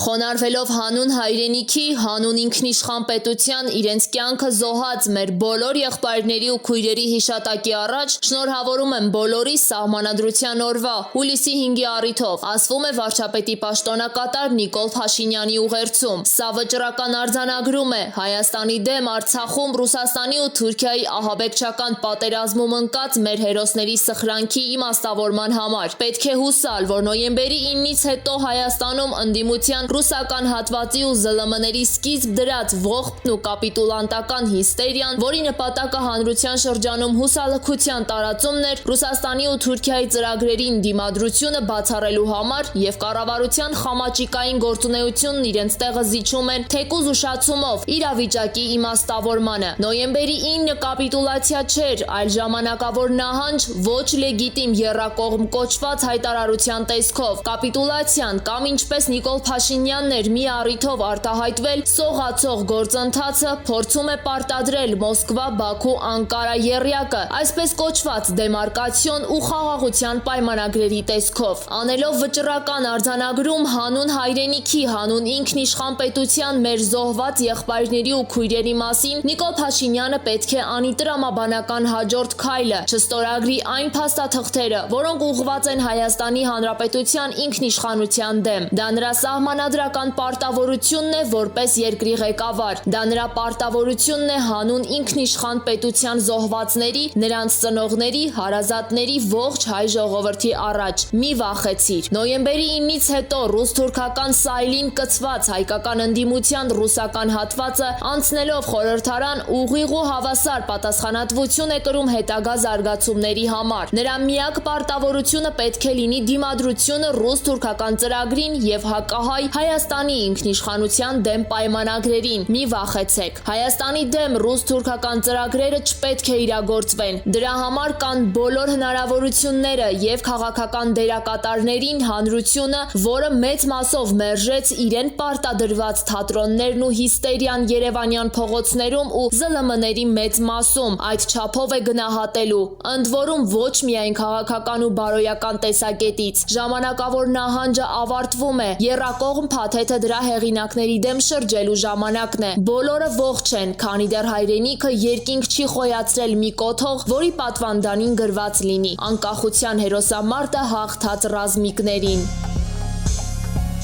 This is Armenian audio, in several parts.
Խոնարհվելով հանուն հայրենիքի, հանուն ինքնիշխան պետության իրենց կյանքը զոհած մեր բոլոր եղբայրների ու քույրերի հիշատակի առաջ շնորհավորում եմ բոլորի Սահմանադրության օրվա հուլիսի 5-ի առիթով, ասվում է վարչապետի պաշտոնակատար Նիկոլ Փաշինյանի ուղերձում։ Սա վճռական արձանագրում է Հայաստանի դեմ Արցախում Ռուսաստանի ու Թուրքիայի ահաբեկչական պատերազմում ընկած մեր հերոսների սխրանքի իմաստավորման համար։ Պետք է հուսալ, որ նոյեմբերի 9-ից հետո Հայաստանում ընդդիմության ռուսական հատվածի ու ԶԼՄ-ների սկիզբ դրած ողբն ու կապիտուլանտական հիստերիան, որի նպատակը հանրության շրջանում հուսալքության տարածումն էր Ռուսաստանի ու Թուրքիայի ծրագրերին դիմադրությունը բացառելու համար եւ կառավարության խամաճիկային գործունեությունն իրենց տեղը զիջում են թեկուզ ուշացումով իրավիճակի իմաստավորմանը։ Նոյեմբերի 9-ը կապիտուլացիա չէր, այլ ժամանակավոր նահանջ ոչ լեգիտիմ եռակողմ կոչված հայտարարության տեսքով։ Կապիտուլացիան կամ ինչպես Նիկոլ Փաշինյանն էր մի առիթով արտահայտվել սողացող գործընթացը փորձում է պարտադրել Մոսկվա-Բաքու-Անկարա եռյակը, այսպես կոչված դեմարկացիոն ու խաղաղության պայմանագրերի տեսքով։ Անելով վճռական արձանագրում հանուն հայրենիքի, հանուն ինքնիշխան պետության մեր զոհված եղբայրների ու քույրերի մասին, Նիկոլ Փաշինյանը պետք է անի տրամաբանական հաջորդ քայլը, չստորագրի այն փաստաթղթերը, որոնք ուղղված են Հայաստանի Հանրապետության ինքնիշխանության դեմ։ Դա նրա սահմանադրական պարտավորությունն է որպես երկրի ղեկավար։ Դա նրա պարտավորությունն է հանուն ինքնիշխան պետության զոհվածների, նրանց ծնողների, հարազատների ողջ հայ ժողովրդի առաջ։ Մի վախեցիր։ Նոյեմբերի 9-ից հետո ռուս-թուրքական սայլին կցված հայկական ընդդիմության ռուսական հատվածը անցնելով խորհրդարան ուղիղ ու հավասար պատասխանատվություն է կրում հետագա զարգացումների համար։ Նրա միակ պարտավորությունը պետք է լինի դիմադրությունը ռուս-թուրքական ծրագրին եւ հակահայ Հայաստանի ինքնիշխանության դեմ պայմանագրերին։ Մի վախեցեք։ Հայաստանի դեմ ռուս-թուրքական ծրագրերը չպետք է իրագործվեն։ Դրա համար կան բոլոր հնարավորությունները եւ քաղաքական դերակատարներին հանրությունը, որը մեծ մասով մերժեց իրեն պարտադրված թատրոններն ու հիստերիան Երևանյան փողոցներում ու ԶԼՄ-ների մեծ մասում այդ չափով է գնահատելու։ Ընդ որում ոչ միայն քաղաքական ու բարոյական տեսակետից։ Ժամանակավոր նահանջը ավարտվում է, եռակողմ փաթեթը դրա հեղինակների դեմ շրջելու ժամանակն է։ Բոլորը ողջ են, քանի դեռ հայրենիքը երկինք չի խոյացրել մի կոթող, որի պատվանդանին գրված լինի անկախության հերոսամարտը հաղթած ռազմիկներին։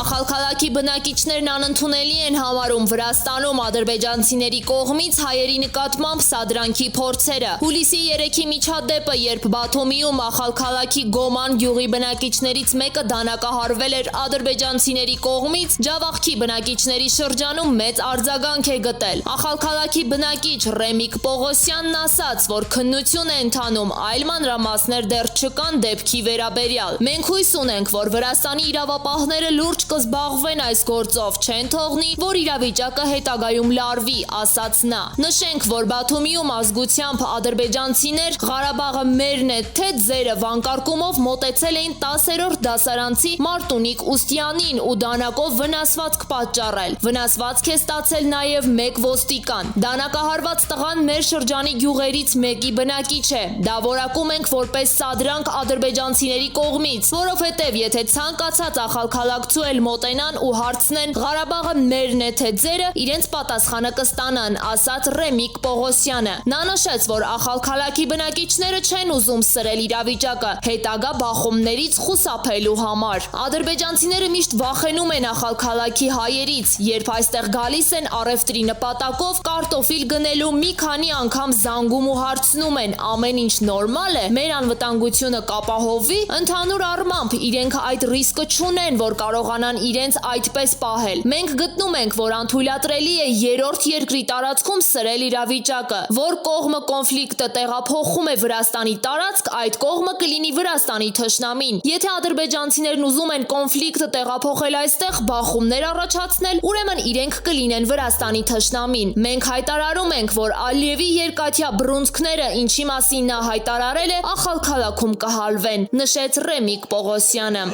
Ախալքալաքի բնակիչներն անընդունելի են համարում Վրաստանում ադրբեջանցիների կողմից հայերի նկատմամբ սադրանքի փորձերը։ Հուլիսի 3-ի միջադեպը, երբ Բաթումիում Ախալքալաքի Գոման գյուղի բնակիչներից մեկը դանակահարվել էր ադրբեջանցիների կողմից, Ջավախքի բնակիչների շրջանում մեծ արձագանք է գտել։ Ախալքալաքի բնակիչ Ռեմիկ Պողոսյանն ասաց, որ քննություն է ընթանում, այլ մանրամասներ դեռ չկան դեպքի վերաբերյալ։ Մենք հույս ունենք, որ Վրաստանի իրավապահները լուրջ կզբաղվեն այս գործով, չեն թողնի, որ իրավիճակը հետագայում լարվի, ասաց նա։ Նշենք, որ Բաթումիում ազգությամբ ադրբեջանցիներ Ղարաբաղը մերն է, թե ձերը վանկարկումով մոտեցել էին 10-րդ դասարանցի Մարտունիկ Ուստյանին ու դանակով վնասվածք պատճառել։ Վնասվածք է ստացել նաև մեկ ոստիկան։ Դանակահարված տղան մեր շրջանի գյուղերից մեկի բնակիչ է։ Դա որակում ենք որպես սադրանք ադրբեջանցիների կողմից, որովհետև եթե ցանկացած ախալքալակցու մոտենան ու հարցնեն Ղարաբաղը մերն է թե ձերը, իրենց պատասխանը կստանան, ասաց Ռեմիկ Պողոսյանը։ Նա նշեց, որ Ախալքալաքի բնակիչները չեն ուզում սրել իրավիճակը հետագա բախումներից խուսափելու համար։ Ադրբեջանցիները միշտ վախենում են Ախալքալաքի հայերից, երբ այստեղ գալիս են առևտրի նպատակով կարտոֆիլ գնելու, մի քանի անգամ զանգում ու հարցնում են՝ ամեն ինչ նորմալ է, մեր անվտանգությունը կապահովվի։ Ընդհանուր առմամբ իրենք այդ ռիսկը չունեն, որ կարողանան իրենց այդպես պահել։ Մենք գտնում ենք, որ անթույլատրելի է երրորդ երկրի տարածքում սրել իրավիճակը, որ կողմը կոնֆլիկտը տեղափոխում է Վրաստանի տարածք, այդ կողմը կլինի Վրաստանի թշնամին։ Եթե ադրբեջանցիներն ուզում են կոնֆլիկտը տեղափոխել այստեղ, բախումներ առաջացնել, ուրեմն իրենք կլինեն Վրաստանի թշնամին։ Մենք հայտարարում ենք, որ Ալիևի երկաթյա բռունցքները, ինչի մասին նա հայտարարել է, Ախալքալաքում կհալվեն, նշեց Ռեմիկ Պողոսյանը։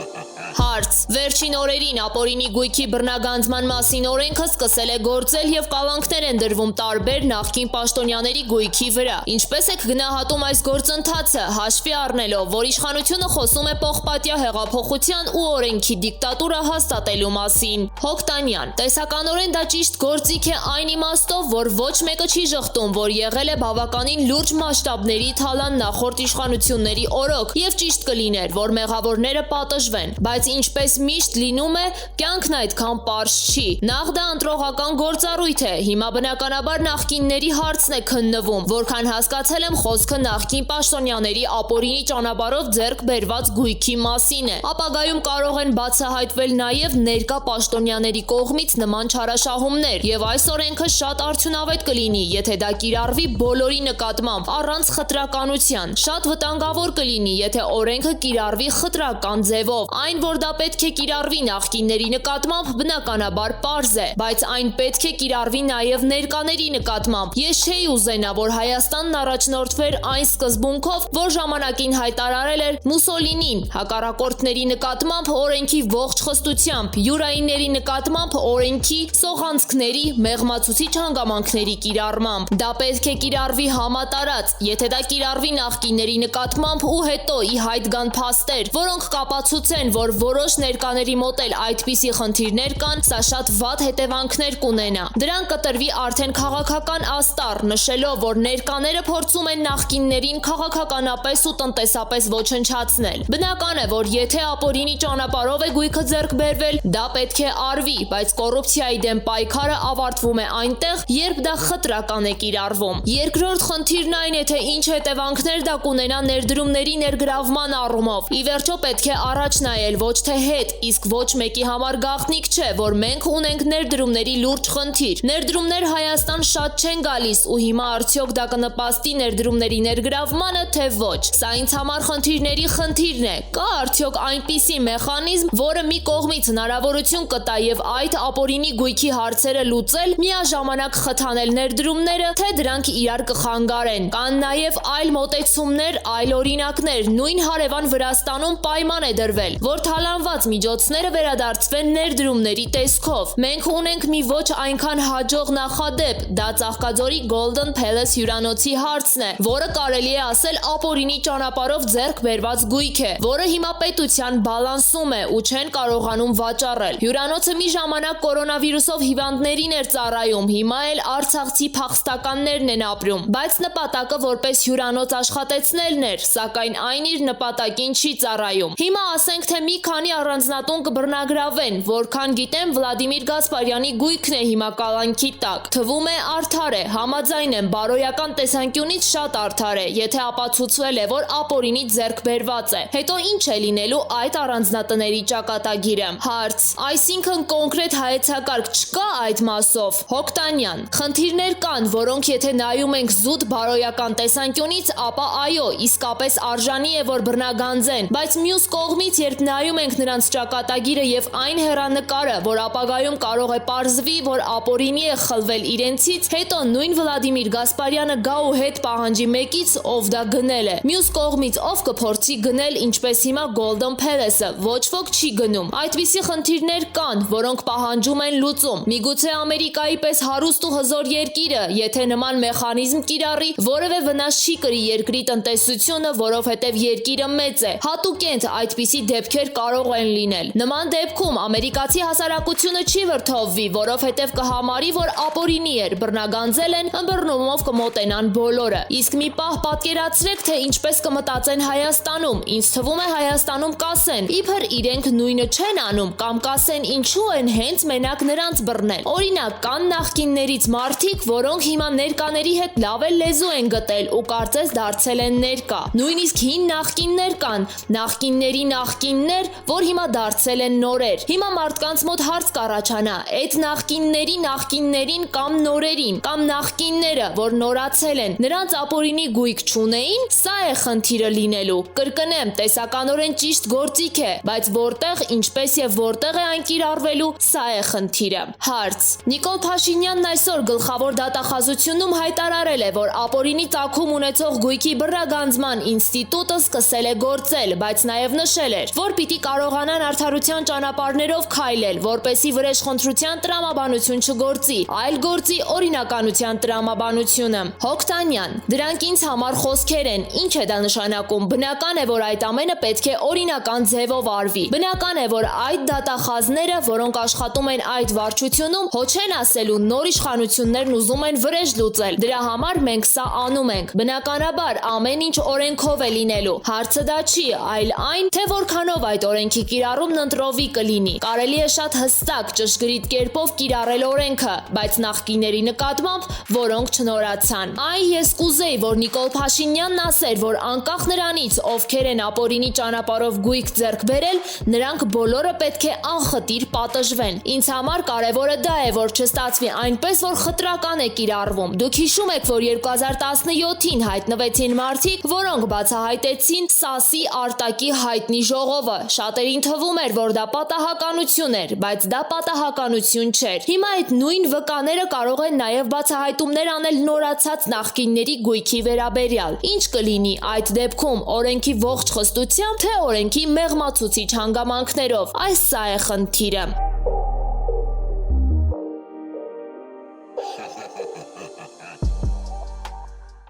Հարց. Վերջին օրերին ապօրինի գույքի բռնագանձման մասին օրենքը սկսել է գործել եւ կալանքներ են դրվում տարբեր նախկին պաշտոնյաների գույքի վրա։ Ինչպես եք գնահատում այս գործընթացը, հաշվի առնելով, որ իշխանությունը խոսում է պողպատյա հեղափոխության ու օրենքի դիկտատուրա հաստատելու մասին։ Հոկտանյան. Տեսականորեն դա ճիշտ գործիք է այն իմաստով, որ ոչ մեկը չի ժխտում, որ եղել է բավականին լուրջ մասշտաբների թալան նախորդ իշխանությունների օրոք եւ ճիշտ կլիներ, որ մեղավորները պատժվեն, բայց ինչպես միշտ լինում է, կյանքն այդքան պարզ չի։ Նախ դա ընտրողական գործառույթ է, հիմա բնականաբար նախկինների հարցն է քննվում, որքան հասկացել եմ խոսքը նախկին պաշտոնյաների ապօրինի ճանապարհով ձեռք բերված գույքի մասին է։ Ապագայում կարող են բացահայտվել նաև ներկա պաշտոնյաների կողմից նման չարաշահումներ, եւ այս օրենքը շատ արդյունավետ կլինի, եթե դա կիրառվի բոլորի նկատմամբ առանց խտրականության։ Շատ վտանգավոր կլինի, եթե օրենքը կիրառվի խտրական ձևով։ Այն, որ դա պետք է կիրառվի նախկինների նկատմամբ, բնականաբար պարզ է, բայց այն պետք է կիրառվի նաև ներկաների նկատմամբ։ Ես չէի ուզենա, որ Հայաստանն առաջնորդվեր այն սկզբունքով, որ ժամանակին հայտարարել էր Մուսոլինին, հակառակորդների նկատմամբ օրենքի ողջ խստությամբ, յուրայինների նկատմամբ օրենքի սողանցքների, մեղմացուցիչ հանգամանքների կիրառմամբ։ Դա պետք է կիրառվի համատարած, եթե դա կիրառվի նախկինների նկատմամբ ու հետո ի հայտ գան փաստեր, որոնք կապացուցեն, որ որոշ ներկաների մոտ էլ այդպիսի խնդիրներ կան, սա շատ վատ հետևանքներ կունենա։ Դրան կտրվի արդեն քաղաքական աստառ, նշելով, որ ներկաները փորձում են նախկիններին քաղաքականապես ու տնտեսապես ոչնչացնել։ Բնական է, որ եթե ապօրինի ճանապարհով է գույքը ձեռք բերվել, դա պետք է արվի, բայց կոռուպցիայի դեմ պայքարը ավարտվում է այնտեղ, երբ դա խտրական է կիրառվում։ Երկրորդ խնդիրն այն է, թե ինչ հետևանքներ դա կունենա ներդրումների ներգրավման առումով։ Ի վերջո պետք է առաջ նայել, ոչ թե հետ, իսկ ոչ մեկի համար գաղտնիք չէ, որ մենք ունենք ներդրումների լուրջ խնդիր։ Ներդրումներ Հայաստան շատ չեն գալիս ու հիմա արդյոք դա կնպաստի ներդրումների ներգրավմանը, թե ոչ։ Սա ինձ համար խնդիրների խնդիրն է։ Կա արդյոք այնպիսի մեխանիզմ, որը մի կողմից հնարավորություն կտա եւ այդ ապօրինի գույքի հարցերը լուծել, միաժամանակ խթանել ներդրումները, թե դրանք իրար կխանգարեն։ Կան նաեւ այլ մոտեցումներ, այլ օրինակներ։ Նույն հարևան Վրաստանում պայման է դրվել, որ թալանված միջոցները վերադարձվեն ներդրումների տեսքով։ Մենք ունենք մի ոչ այնքան հաջող նախադեպ, դա Ծաղկաձորի Golden Palace հյուրանոցի հարցն է, որը կարելի է ասել ապօրինի ճանապարհով ձեռք բերված գույք է, որը հիմա պետության բալանսում է ու չեն կարողանում վաճառել։ Հյուրանոցը մի ժամանակ կորոնավիրուսով հիվանդներին էր ծառայում, հիմա էլ արցախցի փախստականներն են ապրում, բայց նպատակը որպես հյուրանոց աշխատեցնելն էր, սակայն այն իր նպատակին չի ծառայում։ Հիմա ասենք, թե մի քանի առանձնատուն կբռնագրավեն, որքան գիտեմ Վլադիմիր Գասպարյանի գույքն է հիմա կալանքի տակ։ Թվում է արդար է, համաձայն եմ, բարոյական տեսանկյունից շատ արդար է, եթե ապացուցվել է, որ ապօրինի ձեռք բերված է։ Հետո ինչ է լինելու այդ առանձնատների ճակատագիրը։ Հարց. Այսինքն կոնկրետ հայեցակարգ չկա այդ մասով։ Հոկտանյան. Խնդիրներ կան, որոնք եթե նայում ենք զուտ բարոյական տեսանկյունից, ապա այո, իսկապես արժանի է, որ բռնագանձեն, բայց մյուս կողմից, երբ նայում ենք նրանց ճակատագիրը եւ այն հեռանկարը, որ ապագայում կարող է պարզվի, որ ապօրինի է խլվել իրենցից, հետո նույն Վլադիմիր Գասպարյանը գա ու հետ պահանջի մեկից, ով դա գնել է։ Մյուս կողմից ով կփորձի գնել, ինչպես հիմա Golden Palace-ը, ոչ ոք չի գնում։ Այդպիսի խնդիրներ կան, որոնք պահանջում են լուծում։ Միգուցե Ամերիկայի պես հարուստ ու հզոր երկիրը, եթե նման մեխանիզմ կիրառի, որևէ վնաս չի կրի երկրի տնտեսությունը, որովհետև երկիրը մեծ է։ Հատուկենտ այդպիսի դեպքեր կարող են լինել։ Նման դեպքում ամերիկացի հասարակությունը չի վրդովվի, որովհետև կհամարի, որ ապօրինի էր, բռնագանձել են, ըմբռնումով կմոտենան բոլորը։ Իսկ մի պահ պատկերացրեք, թե ինչպես կմտածեն Հայաստանում։ Ինձ թվում է Հայաստանում կասեն, իբր իրենք նույնը չեն անում, կամ կասեն ինչու են հենց մենակ նրանց բռնել։ Օրինակ, կան նախկիններից մարդիկ, որոնք հիմա ներկաների հետ լավ էլ լեզու են գտել ու կարծես դարձել են ներկա։ Նույնիսկ հին նախկիններ կան, նախկինների նախկիններ, որ հիմա դարձել են նորեր։ Հիմա մարդկանց մոտ հարց կառաջանա, այդ նախկինների նախկիններին կամ նորերին, կամ նախկինները, որ նորացել են, նրանց ապօրինի գույք չունեին, սա է խնդիրը լինելու։ Կրկնեմ, տեսականորեն ճիշտ գործիք է, բայց որտեղ, ինչպես եւ որտեղ է այն կիրառվելու, սա է խնդիրը։ Հարց. Նիկոլ Փաշինյանն այսօր գլխավոր դատախազությունում հայտարարել է, որ ապօրինի ծագում ունեցող գույքի բռնագանձման ինստիտուտը սկսել է գործել, բայց նաեւ նշել էր, որ պիտի կարողանան արդարության ճանապարհներով քայլել, որպեսզի վրեժխնդրության տրամաբանություն չգործի, այլ գործի օրինականության տրամաբանությունը։ Հոկտանյան. Դրանք ինձ համար խոսքեր են, ինչ է դա նշանակում։ Բնական է, որ այդ ամենը պետք է օրինական ձևով արվի։ Բնական է, որ այդ դատախազները, որոնք աշխատում են այդ վարչությունում, հո չեն ասելու նոր իշխանություններն ուզում են վրեժ լուծել։ Դրա համար մենք սա անում ենք։ Բնականաբար ամեն ինչ օրենքով է լինելու։ Հարցը դա չի, այլ այն, թե որքանով այդ օրենքի կիրառումն ընտրովի կլինի։ Կարելի է շատ հստակ, ճշգրիտ կերպով կիրառել օրենքը, բայց նախկիների նկատմամբ, որոնք չնորացան։ Ես կուզեի, որ Նիկոլ Փաշինյանն ասեր, որ անկախ նրանից, ովքեր են ապօրինի ճանապարհով գույք ձեռք բերել, նրանք բոլորը պետք է անխտիր պատժվեն։ Ինձ համար կարևորը դա է, որ չստացվի այնպես, որ խտրական է կիրառվում։ Դուք հիշում եք, որ 2017-ին հայտնվեցին մարդիկ, որոնք բացահայտեցին ՍԱՍ-ի արտակի հայտնի ժողովը։ Շատերին թվում էր, որ դա պատահականություն էր, բայց դա պատահականություն չէր։ Հիմա այդ նույն վկաները կարող են նաև բացահայտումներ անել նորացած նախկինների գույքի վերաբերյալ։ Ինչ կլինի այդ դեպքում, օրենքի ողջ խստությամբ, թե օրենքի մեղմացուցիչ հանգամանքներով։ Սա է խնդիրը։